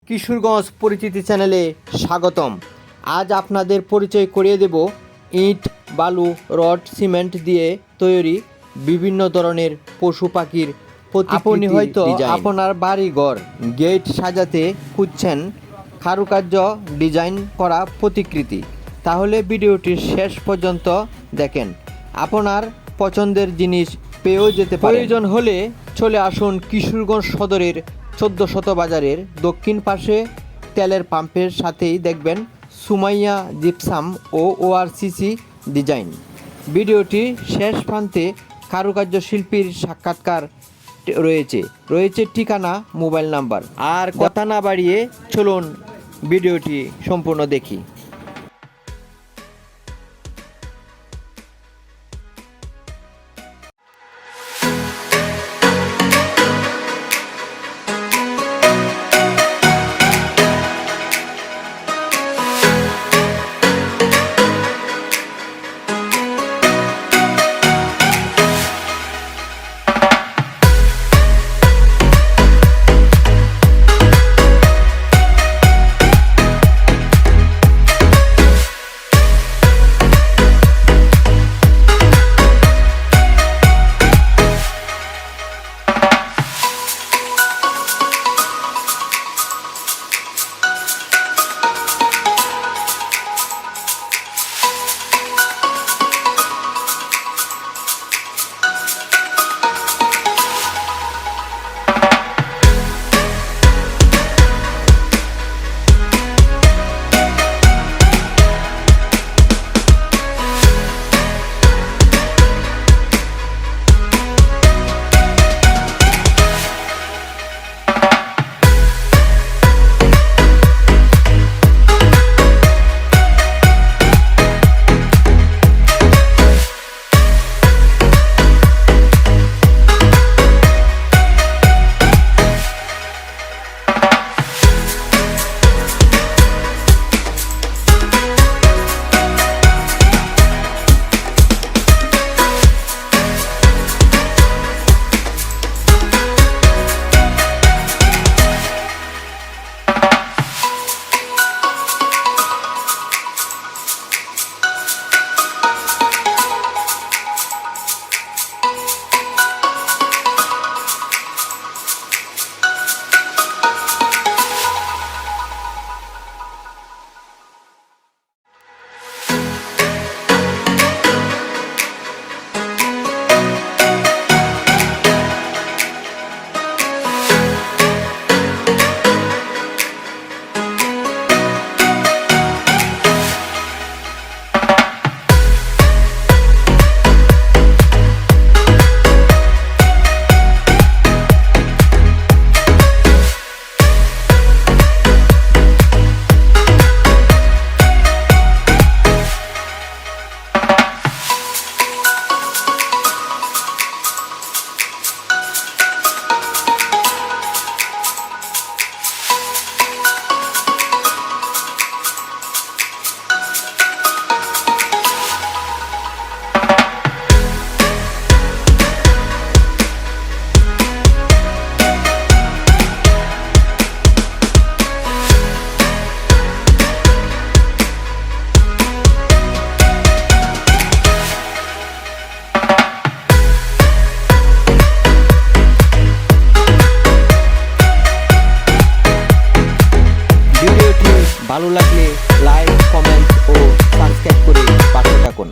কিশোরগঞ্জ পরিচিতি চ্যানেলে স্বাগতম। আজ আপনাদের পরিচয় করিয়ে দেব ইট, বালু, রড, সিমেন্ট দিয়ে তৈরি বিভিন্ন ধরনের পশু পাখির প্রতিকৃতি। আপনি হয়তো আপনার বাড়ি ঘর গেট সাজাতে খুঁজছেন কারুকার্য ডিজাইন করা প্রতিকৃতি, তাহলে ভিডিওটির শেষ পর্যন্ত দেখেন। আপনার পছন্দের জিনিস পেয়েও যেতে পারেন। প্রয়োজন হলে চলে আসুন কিশোরগঞ্জ সদরের 1400 বাজারের দক্ষিণ পাশে তেলের পাম্পের সাথেই দেখবেন সুমাইয়া জিপসাম ও ওআরসিসি ডিজাইন। ভিডিওটি শেষ প্রান্তে কারুকার্য শিল্পীর সাক্ষাৎকার রয়েছে ঠিকানা, মোবাইল নাম্বার। আর কথা না বাড়িয়ে চলুন ভিডিওটি সম্পূর্ণ দেখি। ভালো লাগলে লাইক, কমেন্ট ও সাবস্ক্রাইব করে পাশে থাকুন।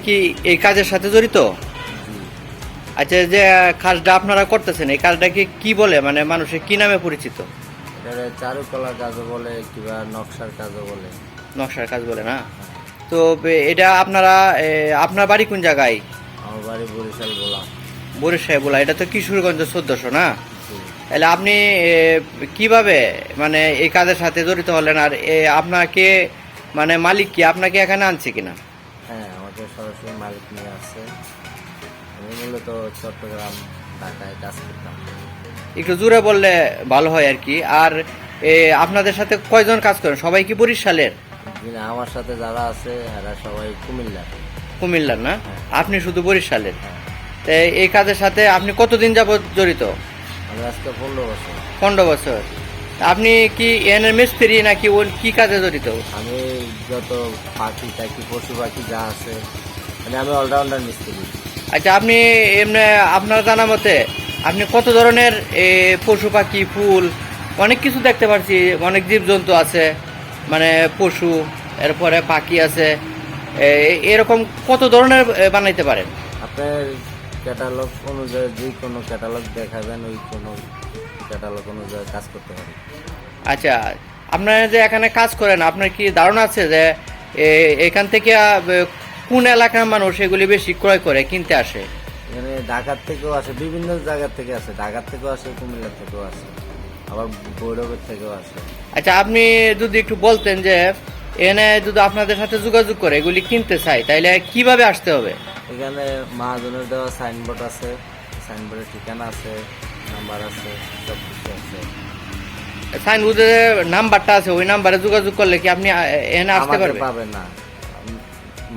কি এই কাজের সাথে জড়িত? জি। আচ্ছা, যে কাজটা আপনারা করতেছেন এই কাজটাকে কি বলে, মানে মানুষের কি নামে পরিচিত? এটা চারুকলার কাজও বলে কিংবা নকশার কাজও বলে। নকশার কাজ বলে না? তো এটা আপনারা আপনার বাড়ি কোন জায়গায়? আমার বাড়ি বরিশাল বলা। বরিশাল বলা, এটা তো কিশোরগঞ্জ 1400 না? জি। তাহলে আপনি কিভাবে মানে এই কাজের সাথে জড়িত হলেন? আর আপনাকে মানে মালিক কি আপনাকে এখানে আনছে কিনা? হ্যাঁ, আমাকে সরাসরি মালিক নিয়ে আসছে। আমি মূলত চট্টগ্রাম, ঢাকায় কাজ করতাম। একটু জোরে বললে ভালো হয় আর কি। আর আপনাদের সাথে কয়জন কাজ করেন? সবাই কি বরিশালের? যিনি আমার সাথে যারা আছে এরা সবাই কুমিল্লার। কুমিল্লার না? হ্যাঁ। আপনি শুধু বরিশালের? হ্যাঁ। তো এই কাজের সাথে আপনি কতদিন যাবত জড়িত? আমি আজকে 15 বছর। 15 বছর। আপনি কি এনের মিস্ত্রি নাকি ওর কি কাজে জড়িত? আমি যত পাখি টাকি পশু পাখি যা আছে মানে আমি অলরাউন্ডার মিস্ত্রি। আচ্ছা, আপনি এমনি আপনার জানা মতে আপনি কত ধরনের পশু পাখি ফুল অনেক কিছু দেখতে পাচ্ছি, অনেক জীবজন্তু আছে, মানে পশু, এরপরে পাখি আছে, এরকম কত ধরনের বানাইতে পারেন? আপনার ক্যাটালগ অনুযায়ী যে কোনো ক্যাটালগ দেখাবেন ওই কোনো ক্যাটালগ অনুযায়ী কাজ করতে পারি। আচ্ছা, আপনারা যে এখানে কাজ করেন আপনার কি ধারণা আছে যে এখান থেকে কোন এলাকার মানুষ এগুলি বেশি ক্রয় করে কিনতে আসে? এখানে ঢাকার থেকেও আসে, বিভিন্ন জায়গার থেকে আসে, ঢাকার থেকেও আসে, কুমিল্লার থেকেও আসে, আবার ভৈরবের থেকেও আসে। আচ্ছা, আপনি যদি একটু বলতেন যে এনে যদি আপনাদের সাথে যোগাযোগ করে এগুলি কিনতে চাই তাহলে কিভাবে আসতে হবে? এখানে মহাজনের দেওয়া সাইনবোর্ড আছে, সাইনবোর্ডের ঠিকানা আছে, নাম্বার আছে, সব কিছু আছে। সাইনবোর্ডে নাম্বারটা আছে, ওই নাম্বারে যোগাযোগ করলে কি আপনি এনে আসতে আমাকে পারবেন? পাবে না,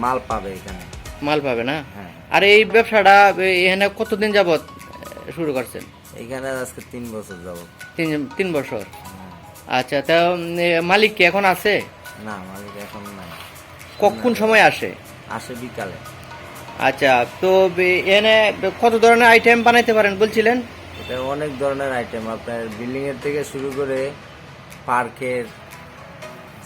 মাল পাবে এখানে। মাল পাবে না? হ্যাঁ। আর এই ব্যবসাটা এখানে কতদিন যাবত শুরু করছেন? এখানে আজকে 3 বছর যাব। 3 বছর। আচ্ছা, তা মালিক কি এখন আছে? না, মালিক এখন নাই। কোন সময় আসে? আসে বিকালে। আচ্ছা, তো এনে কত ধরনের আইটেম বানাইতে পারেন বলছিলেন? এটা অনেক ধরনের আইটেম, আপনার বিল্ডিং এর থেকে শুরু করে পার্কের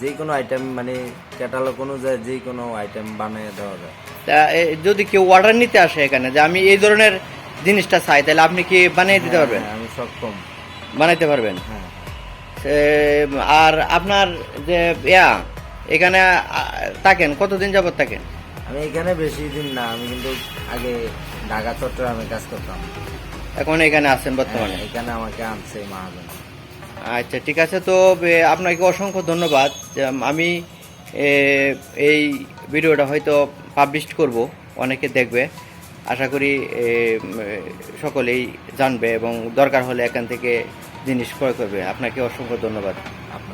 যে কোনো আইটেম, মানে ক্যাটালগ অনুযায়ী যে কোনো আইটেম বানিয়ে দেওয়া যায়। তা যদি কেউ অর্ডার নিতে আসে এখানে যে আমি এই ধরনের জিনিসটা চাই, তাহলে আপনি কি বানিয়ে দিতে পারবেন? হ্যাঁ, আমি সক্ষম। বানাইতে পারবেন? হ্যাঁ। আর আপনার যে এখানে থাকেন কতদিন যাবত থাকেন? আমি এখানে বেশি দিন না, আমি কিন্তু আগে ঢাকা চট্টগ্রামে কাজ করতাম। এখন এখানে আছেন বর্তমানে? হ্যাঁ, এখানে আমাকে আনছে মহাজন। আচ্ছা, ঠিক আছে। তো আপনাকে অসংখ্য ধন্যবাদ। আমি এই ভিডিওটা হয়তো পাবলিশ করব, অনেকে দেখবে, আশা করি সকলেই জানবে এবং দরকার হলে এখান থেকে জিনিস ক্রয় করবে। আপনাকে অসংখ্য ধন্যবাদ। আপনার